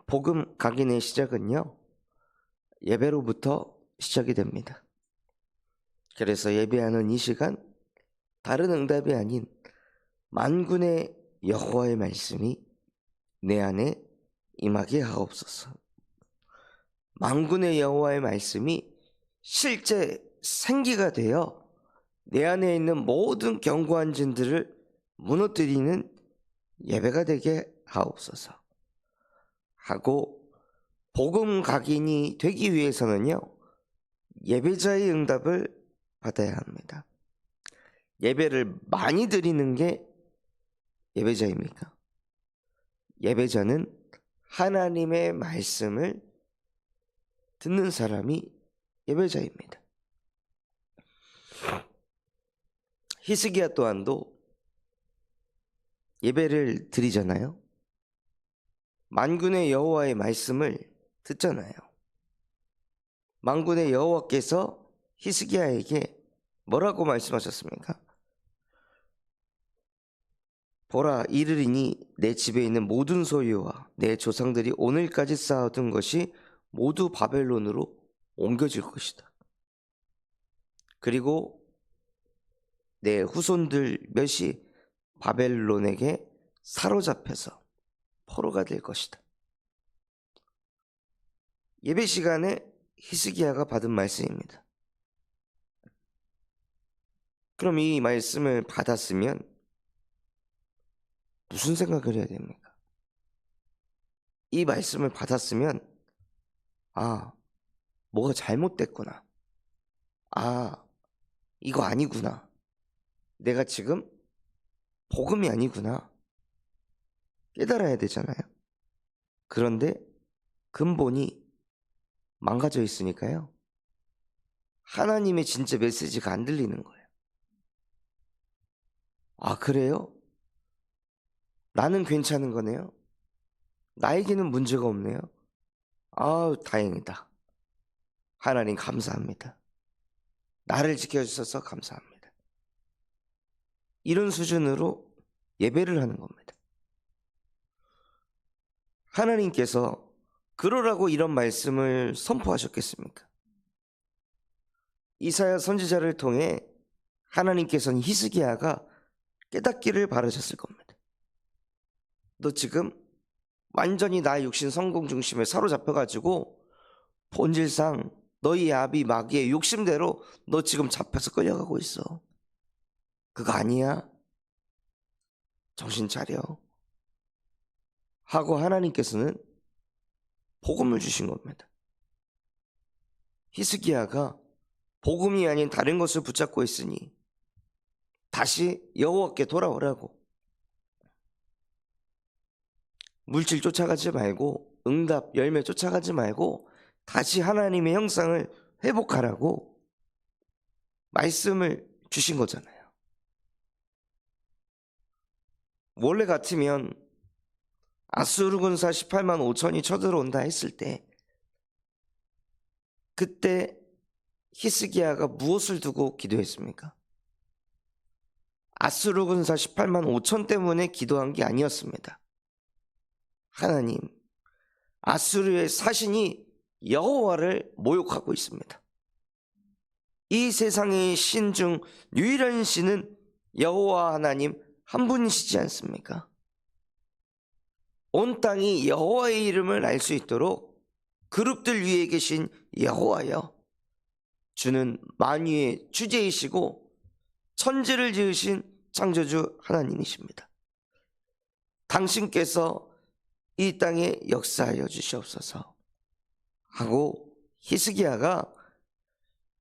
복음 각인의 시작은요, 예배로부터 시작이 됩니다. 그래서 예배하는 이 시간, 다른 응답이 아닌 만군의 여호와의 말씀이 내 안에 임하게 하옵소서. 만군의 여호와의 말씀이 실제 생기가 되어 내 안에 있는 모든 견고한 진들을 무너뜨리는 예배가 되게 하옵소서 하고, 복음 각인이 되기 위해서는요, 예배자의 응답을 받아야 합니다. 예배를 많이 드리는 게 예배자입니까? 예배자는 하나님의 말씀을 듣는 사람이 예배자입니다. 히스기야 또한도 예배를 드리잖아요. 만군의 여호와의 말씀을 듣잖아요. 만군의 여호와께서 히스기야에게 뭐라고 말씀하셨습니까? 보라, 이르리니 내 집에 있는 모든 소유와 내 조상들이 오늘까지 쌓아둔 것이 모두 바벨론으로 옮겨질 것이다. 그리고 내 후손들 몇이 바벨론에게 사로잡혀서 포로가 될 것이다. 예배 시간에 히스기야가 받은 말씀입니다. 그럼 이 말씀을 받았으면 무슨 생각을 해야 됩니까? 이 말씀을 받았으면, 뭐가 잘못됐구나. 이거 아니구나. 내가 지금 복음이 아니구나. 깨달아야 되잖아요. 그런데 근본이 망가져 있으니까요, 하나님의 진짜 메시지가 안 들리는 거예요. 그래요? 나는 괜찮은 거네요. 나에게는 문제가 없네요. 다행이다. 하나님 감사합니다. 나를 지켜주셔서 감사합니다. 이런 수준으로 예배를 하는 겁니다. 하나님께서 그러라고 이런 말씀을 선포하셨겠습니까? 이사야 선지자를 통해 하나님께서는 히스기야가 깨닫기를 바라셨을 겁니다. 너 지금 완전히 나의 육신 성공 중심에 사로잡혀가지고 본질상 너희 아비 마귀의 욕심대로 너 지금 잡혀서 끌려가고 있어. 그거 아니야? 정신 차려 하고 하나님께서는 복음을 주신 겁니다. 히스기야가 복음이 아닌 다른 것을 붙잡고 있으니 다시 여호와께 돌아오라고. 물질 쫓아가지 말고, 응답, 열매 쫓아가지 말고 다시 하나님의 형상을 회복하라고 말씀을 주신 거잖아요. 원래 같으면 아수르 군사 18만 5천이 쳐들어온다 했을 때, 그때 히스기야가 무엇을 두고 기도했습니까? 아수르 군사 18만 5천 때문에 기도한 게 아니었습니다. 하나님, 아수르의 사신이 여호와를 모욕하고 있습니다. 이 세상의 신 중 유일한 신은 여호와 하나님 한 분이시지 않습니까? 온 땅이 여호와의 이름을 알 수 있도록 그룹들 위에 계신 여호와여, 주는 만유의 주제이시고 천지를 지으신 창조주 하나님이십니다. 당신께서 이 땅에 역사하여 주시옵소서 하고, 히스기야가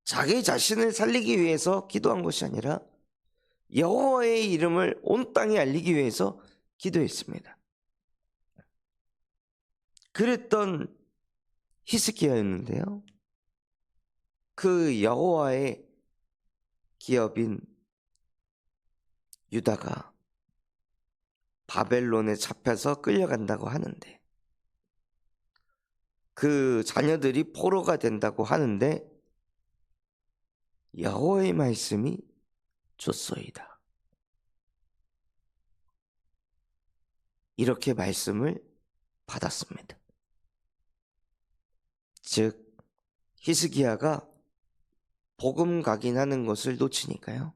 자기 자신을 살리기 위해서 기도한 것이 아니라 여호와의 이름을 온 땅에 알리기 위해서 기도했습니다. 그랬던 히스기야였는데요, 그 여호와의 기업인 유다가 바벨론에 잡혀서 끌려간다고 하는데, 그 자녀들이 포로가 된다고 하는데, 여호와의 말씀이 좋소이다. 이렇게 말씀을 받았습니다. 즉 히스기야가 복음 각인하는 것을 놓치니까요,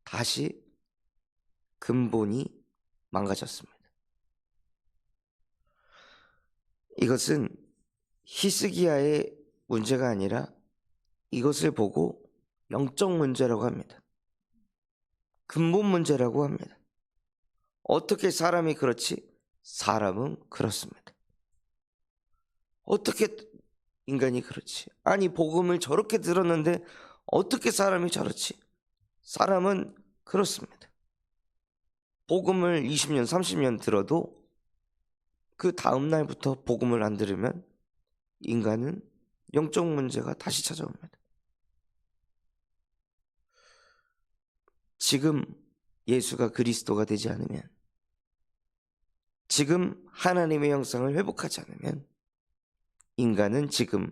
다시 근본이 망가졌습니다. 이것은 히스기야의 문제가 아니라 이것을 보고 영적 문제라고 합니다. 근본 문제라고 합니다. 어떻게 사람이 그렇지? 사람은 그렇습니다. 어떻게 인간이 그렇지? 아니, 복음을 저렇게 들었는데 어떻게 사람이 저렇지? 사람은 그렇습니다. 복음을 20년, 30년 들어도 그 다음 날부터 복음을 안 들으면 인간은 영적 문제가 다시 찾아옵니다. 지금 예수가 그리스도가 되지 않으면, 지금 하나님의 형상을 회복하지 않으면 인간은 지금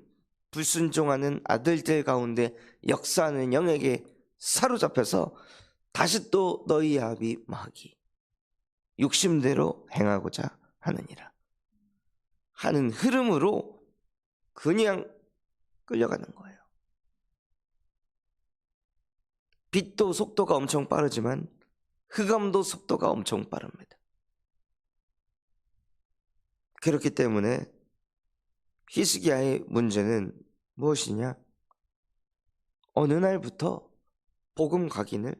불순종하는 아들들 가운데 역사하는 영에게 사로잡혀서 다시 또 너희 아비 마귀 욕심대로 행하고자 하느니라 하는 흐름으로 그냥 끌려가는 거예요. 빛도 속도가 엄청 빠르지만 흑암도 속도가 엄청 빠릅니다. 그렇기 때문에 히스기야의 문제는 무엇이냐? 어느 날부터 복음 각인을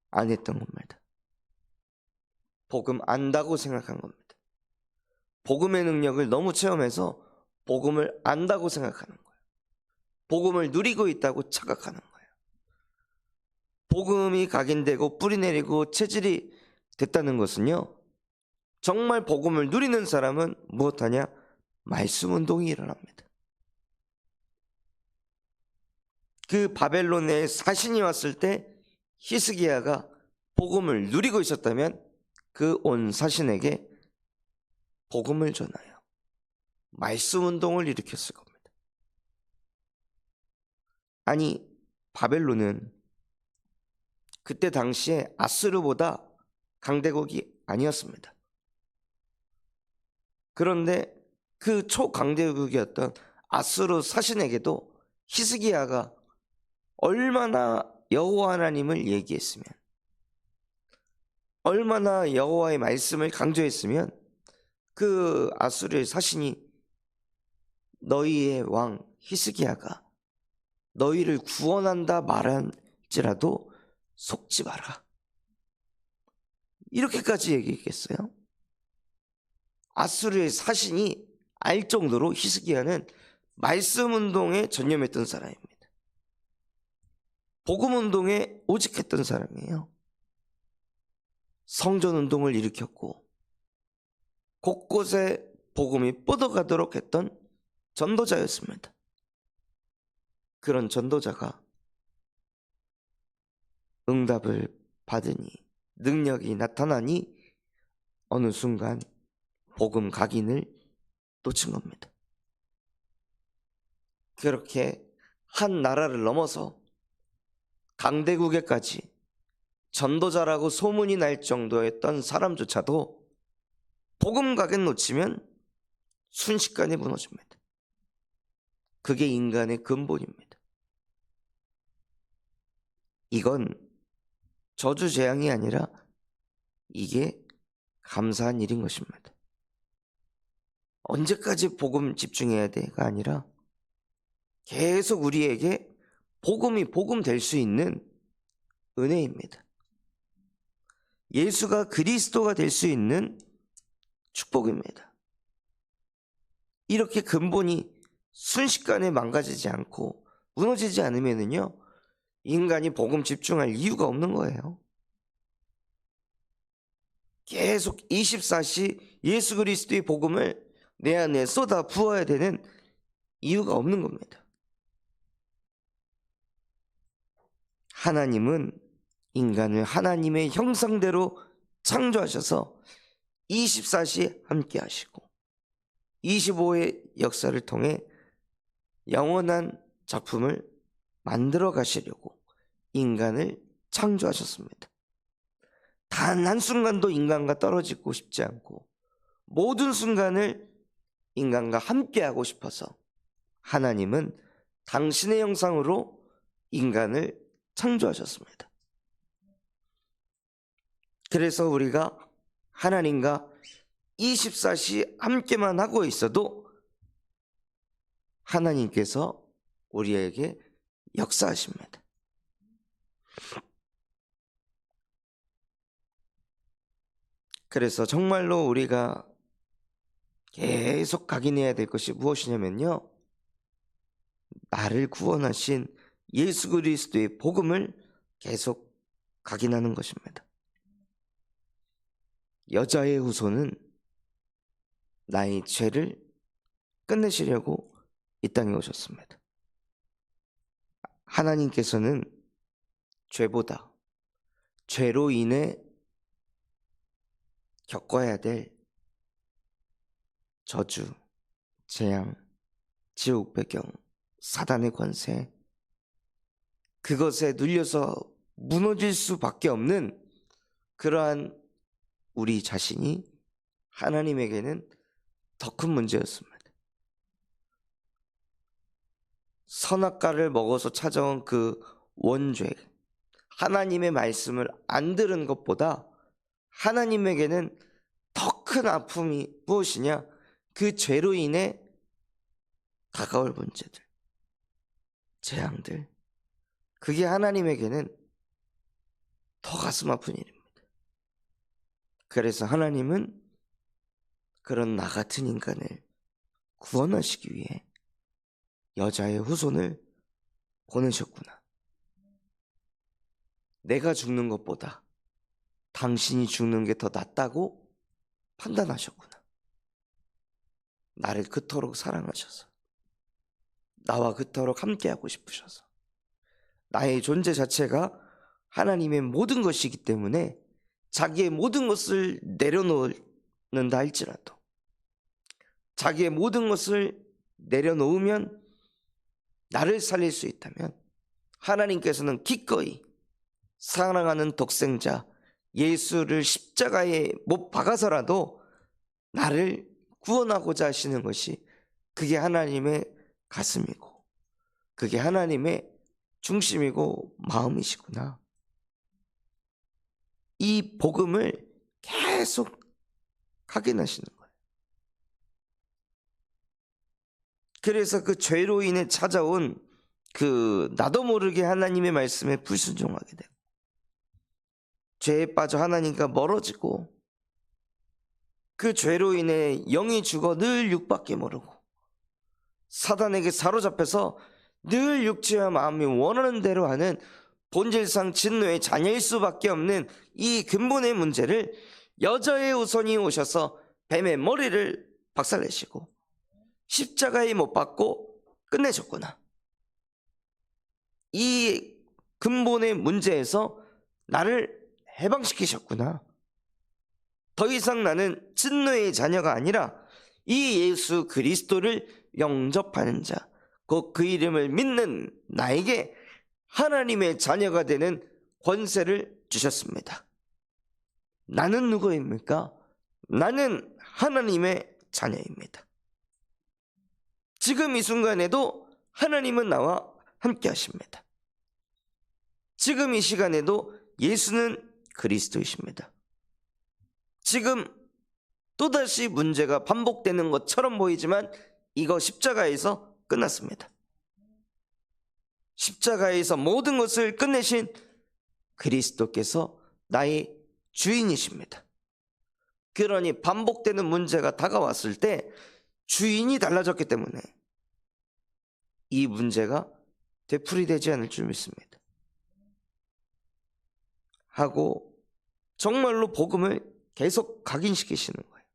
안 했던 겁니다. 복음 안다고 생각한 겁니다. 복음의 능력을 너무 체험해서 복음을 안다고 생각하는 거예요. 복음을 누리고 있다고 착각하는 거예요. 복음이 각인되고 뿌리내리고 체질이 됐다는 것은요, 정말 복음을 누리는 사람은 무엇하냐? 말씀 운동이 일어납니다. 그 바벨론에 사신이 왔을 때 히스기야가 복음을 누리고 있었다면 그 온 사신에게 복음을 전하여 말씀 운동을 일으켰을 겁니다. 아니, 바벨론은 그때 당시에 아수르보다 강대국이 아니었습니다. 그런데 그 초강대국이었던 아수르 사신에게도 히스기야가 얼마나 여호와 하나님을 얘기했으면, 얼마나 여호와의 말씀을 강조했으면 그 아수르의 사신이 너희의 왕 히스기야가 너희를 구원한다 말할지라도 속지 마라, 이렇게까지 얘기했겠어요? 아수르의 사신이 알 정도로 히스기야는 말씀 운동에 전념했던 사람입니다. 복음 운동에 오직했던 사람이에요. 성전 운동을 일으켰고 곳곳에 복음이 뻗어가도록 했던 전도자였습니다. 그런 전도자가 응답을 받으니, 능력이 나타나니 어느 순간 복음 각인을 놓친 겁니다. 그렇게 한 나라를 넘어서 강대국에까지 전도자라고 소문이 날 정도였던 사람조차도 복음 각인 놓치면 순식간에 무너집니다. 그게 인간의 근본입니다. 이건 저주재앙이 아니라 이게 감사한 일인 것입니다. 언제까지 복음 집중해야 돼가 아니라 계속 우리에게 복음이 복음 될 수 있는 은혜입니다. 예수가 그리스도가 될 수 있는 축복입니다. 이렇게 근본이 순식간에 망가지지 않고 무너지지 않으면요, 인간이 복음 집중할 이유가 없는 거예요. 계속 24시 예수 그리스도의 복음을 내 안에 쏟아 부어야 되는 이유가 없는 겁니다. 하나님은 인간을 하나님의 형상대로 창조하셔서 24시 함께 하시고 25의 역사를 통해 영원한 작품을 만들어 가시려고 인간을 창조하셨습니다. 단 한순간도 인간과 떨어지고 싶지 않고 모든 순간을 인간과 함께하고 싶어서 하나님은 당신의 형상으로 인간을 창조하셨습니다. 그래서 우리가 하나님과 24시 함께만 하고 있어도 하나님께서 우리에게 역사하십니다. 그래서 정말로 우리가 계속 각인해야 될 것이 무엇이냐면요, 나를 구원하신 예수 그리스도의 복음을 계속 각인하는 것입니다. 여자의 후손은 나의 죄를 끝내시려고 이 땅에 오셨습니다. 하나님께서는 죄보다 죄로 인해 겪어야 될 저주, 재앙, 지옥 배경, 사단의 권세, 그것에 눌려서 무너질 수밖에 없는 그러한 우리 자신이 하나님에게는 더 큰 문제였습니다. 선악과를 먹어서 찾아온 그 원죄, 하나님의 말씀을 안 들은 것보다 하나님에게는 더 큰 아픔이 무엇이냐? 그 죄로 인해 다가올 문제들, 재앙들, 그게 하나님에게는 더 가슴 아픈 일입니다. 그래서 하나님은 그런 나 같은 인간을 구원하시기 위해 여자의 후손을 보내셨구나. 내가 죽는 것보다 당신이 죽는 게 더 낫다고 판단하셨구나. 나를 그토록 사랑하셔서, 나와 그토록 함께하고 싶으셔서, 나의 존재 자체가 하나님의 모든 것이기 때문에 자기의 모든 것을 내려놓는다 할지라도, 자기의 모든 것을 내려놓으면 나를 살릴 수 있다면 하나님께서는 기꺼이 사랑하는 독생자 예수를 십자가에 못 박아서라도 나를 구원하고자 하시는 것이, 그게 하나님의 가슴이고 그게 하나님의 중심이고 마음이시구나. 이 복음을 계속 확인하시는 거예요. 그래서 그 죄로 인해 찾아온 그 나도 모르게 하나님의 말씀에 불순종하게 되고, 죄에 빠져 하나님과 멀어지고, 그 죄로 인해 영이 죽어 늘 육밖에 모르고 사단에게 사로잡혀서 늘 육체와 마음이 원하는 대로 하는 본질상 진노의 자녀일 수밖에 없는 이 근본의 문제를 여자의 후손이 오셔서 뱀의 머리를 박살내시고 십자가에 못 박고 끝내셨구나. 이 근본의 문제에서 나를 해방시키셨구나. 더 이상 나는 진노의 자녀가 아니라 이 예수 그리스도를 영접하는 자, 곧 그 이름을 믿는 나에게 하나님의 자녀가 되는 권세를 주셨습니다. 나는 누구입니까? 나는 하나님의 자녀입니다. 지금 이 순간에도 하나님은 나와 함께 하십니다. 지금 이 시간에도 예수는 그리스도이십니다. 지금 또다시 문제가 반복되는 것처럼 보이지만 이거 십자가에서 끝났습니다. 십자가에서 모든 것을 끝내신 그리스도께서 나의 주인이십니다. 그러니 반복되는 문제가 다가왔을 때 주인이 달라졌기 때문에 이 문제가 되풀이되지 않을 줄 믿습니다. 하고 정말로 복음을 계속 각인시키시는 거예요.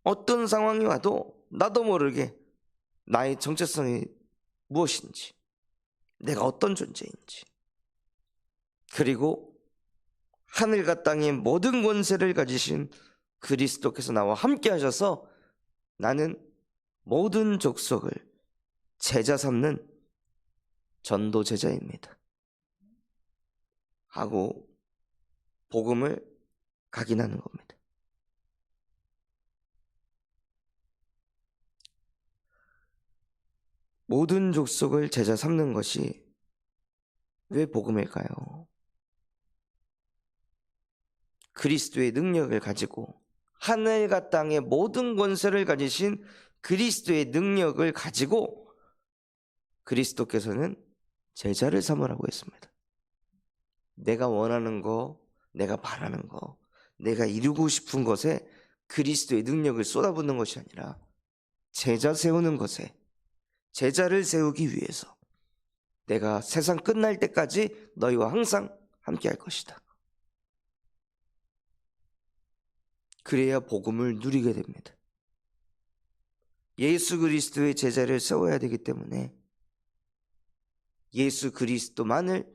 어떤 상황이 와도 나도 모르게 나의 정체성이 무엇인지, 내가 어떤 존재인지, 그리고 하늘과 땅의 모든 권세를 가지신 그리스도께서 나와 함께 하셔서 나는 모든 족속을 제자 삼는 전도 제자입니다. 하고 복음을 각인하는 겁니다. 모든 족속을 제자 삼는 것이 왜 복음일까요? 그리스도의 능력을 가지고 하늘과 땅의 모든 권세를 가지신 그리스도의 능력을 가지고 그리스도께서는 제자를 삼으라고 했습니다. 내가 원하는 거, 내가 바라는 거, 내가 이루고 싶은 것에 그리스도의 능력을 쏟아붓는 것이 아니라 제자 세우는 것에, 제자를 세우기 위해서 내가 세상 끝날 때까지 너희와 항상 함께 할 것이다. 그래야 복음을 누리게 됩니다. 예수 그리스도의 제자를 세워야 되기 때문에 예수 그리스도만을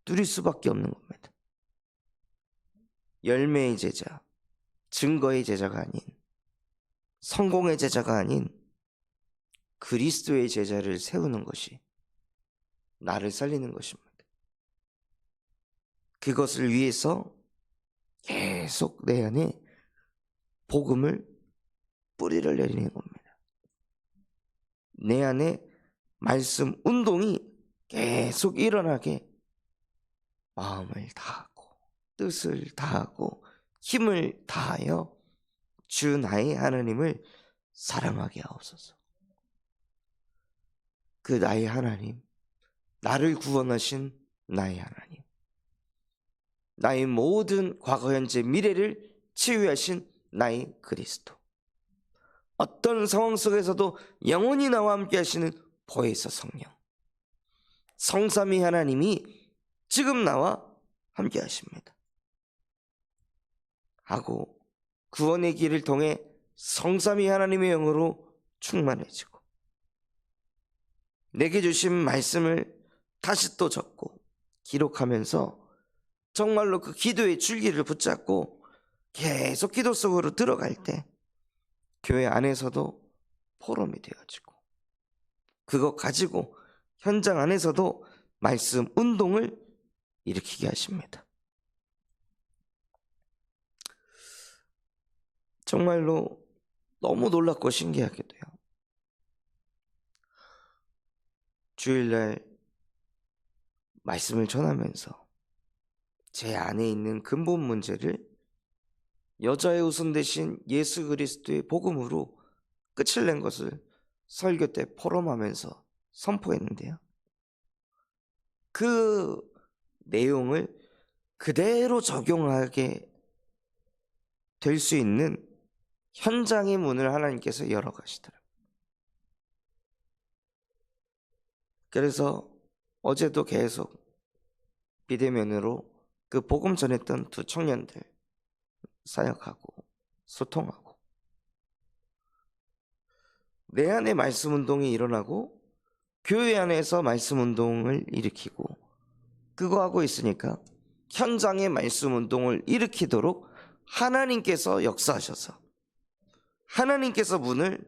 누릴 수밖에 없는 겁니다. 열매의 제자, 증거의 제자가 아닌, 성공의 제자가 아닌 그리스도의 제자를 세우는 것이 나를 살리는 것입니다. 그것을 위해서 계속 내 안에 복음을 뿌리를 내리는 겁니다. 내 안에 말씀 운동이 계속 일어나게 마음을 다하고 뜻을 다하고 힘을 다하여 주 나의 하나님을 사랑하게 하옵소서. 그 나의 하나님, 나를 구원하신 나의 하나님, 나의 모든 과거, 현재, 미래를 치유하신 나의 그리스도, 어떤 상황 속에서도 영원히 나와 함께 하시는 보혜사 성령, 성삼위 하나님이 지금 나와 함께 하십니다. 하고 구원의 길을 통해 성삼위 하나님의 영으로 충만해지고 내게 주신 말씀을 다시 또 적고 기록하면서 정말로 그 기도의 줄기를 붙잡고 계속 기도 속으로 들어갈 때 교회 안에서도 포럼이 되어지고 그거 가지고 현장 안에서도 말씀 운동을 일으키게 하십니다. 정말로 너무 놀랍고 신기하게도요, 주일날 말씀을 전하면서 제 안에 있는 근본 문제를 여자의 우선 대신 예수 그리스도의 복음으로 끝을 낸 것을 설교 때 포럼하면서 선포했는데요, 그 내용을 그대로 적용하게 될 수 있는 현장의 문을 하나님께서 열어가시더라고요. 그래서 어제도 계속 비대면으로 그 복음 전했던 두 청년들 사역하고 소통하고 내 안에 말씀 운동이 일어나고 교회 안에서 말씀 운동을 일으키고 그거 하고 있으니까 현장의 말씀 운동을 일으키도록 하나님께서 역사하셔서 하나님께서 문을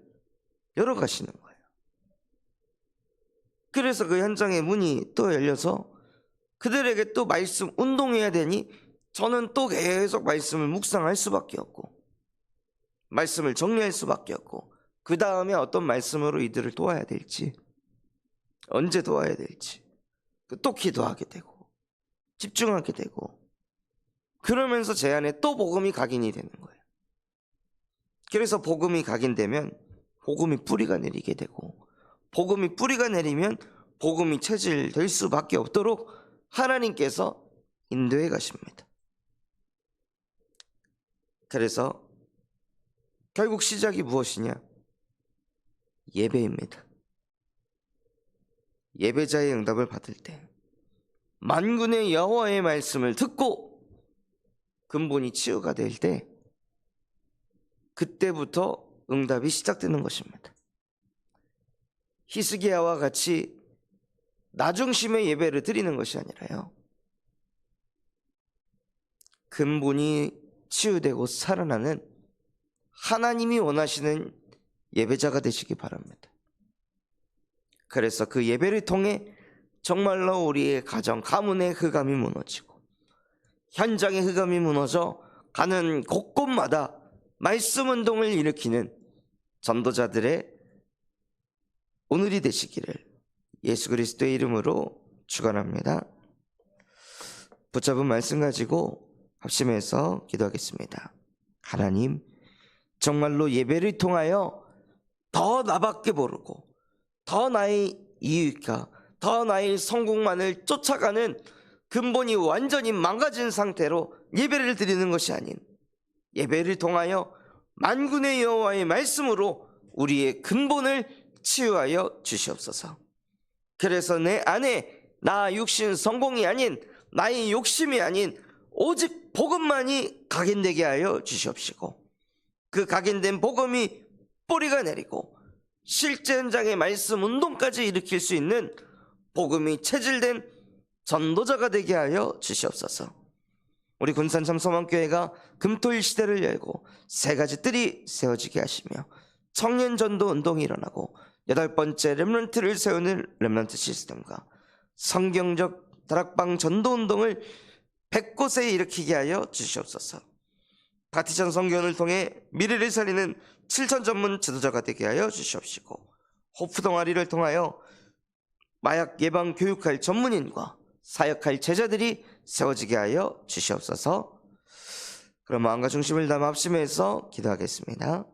열어가시는 거예요. 그래서 그 현장의 문이 또 열려서 그들에게 또 말씀 운동해야 되니 저는 또 계속 말씀을 묵상할 수밖에 없고 말씀을 정리할 수밖에 없고 그 다음에 어떤 말씀으로 이들을 도와야 될지 언제 도와야 될지 또 기도하게 되고 집중하게 되고 그러면서 제 안에 또 복음이 각인이 되는 거예요. 그래서 복음이 각인되면 복음이 뿌리가 내리게 되고 복음이 뿌리가 내리면 복음이 체질될 수밖에 없도록 하나님께서 인도해 가십니다. 그래서 결국 시작이 무엇이냐? 예배입니다. 예배자의 응답을 받을 때 만군의 여호와의 말씀을 듣고 근본이 치유가 될 때 그때부터 응답이 시작되는 것입니다. 히스기야와 같이 나 중심의 예배를 드리는 것이 아니라요, 근본이 치유되고 살아나는 하나님이 원하시는 예배자가 되시기 바랍니다. 그래서 그 예배를 통해 정말로 우리의 가정, 가문의 흑암이 무너지고 현장의 흑암이 무너져 가는 곳곳마다 말씀 운동을 일으키는 전도자들의 오늘이 되시기를 예수 그리스도의 이름으로 축원합니다. 붙잡은 말씀 가지고 합심해서 기도하겠습니다. 하나님, 정말로 예배를 통하여 더 나밖에 모르고 더 나의 이익과 더 나의 성공만을 쫓아가는 근본이 완전히 망가진 상태로 예배를 드리는 것이 아닌 예배를 통하여 만군의 여호와의 말씀으로 우리의 근본을 치유하여 주시옵소서. 그래서 내 안에 나 육신 성공이 아닌 나의 욕심이 아닌 오직 복음만이 각인되게 하여 주시옵시고, 그 각인된 복음이 뿌리가 내리고 실제 현장의 말씀 운동까지 일으킬 수 있는 복음이 체질된 전도자가 되게 하여 주시옵소서. 우리 군산 참소망교회가 금토일 시대를 열고 세 가지 뜰이 세워지게 하시며 청년 전도 운동이 일어나고 8번째 렘넌트를 세우는 렘넌트 시스템과 성경적 다락방 전도 운동을 100곳에 일으키게 하여 주시옵소서. 파티션 성경을 통해 미래를 살리는 7천 전문 지도자가 되게 하여 주시옵시고, 호프 동아리를 통하여 마약 예방 교육할 전문인과 사역할 제자들이 세워지게 하여 주시옵소서. 그럼 마음과 중심을 담아 합심해서 기도하겠습니다.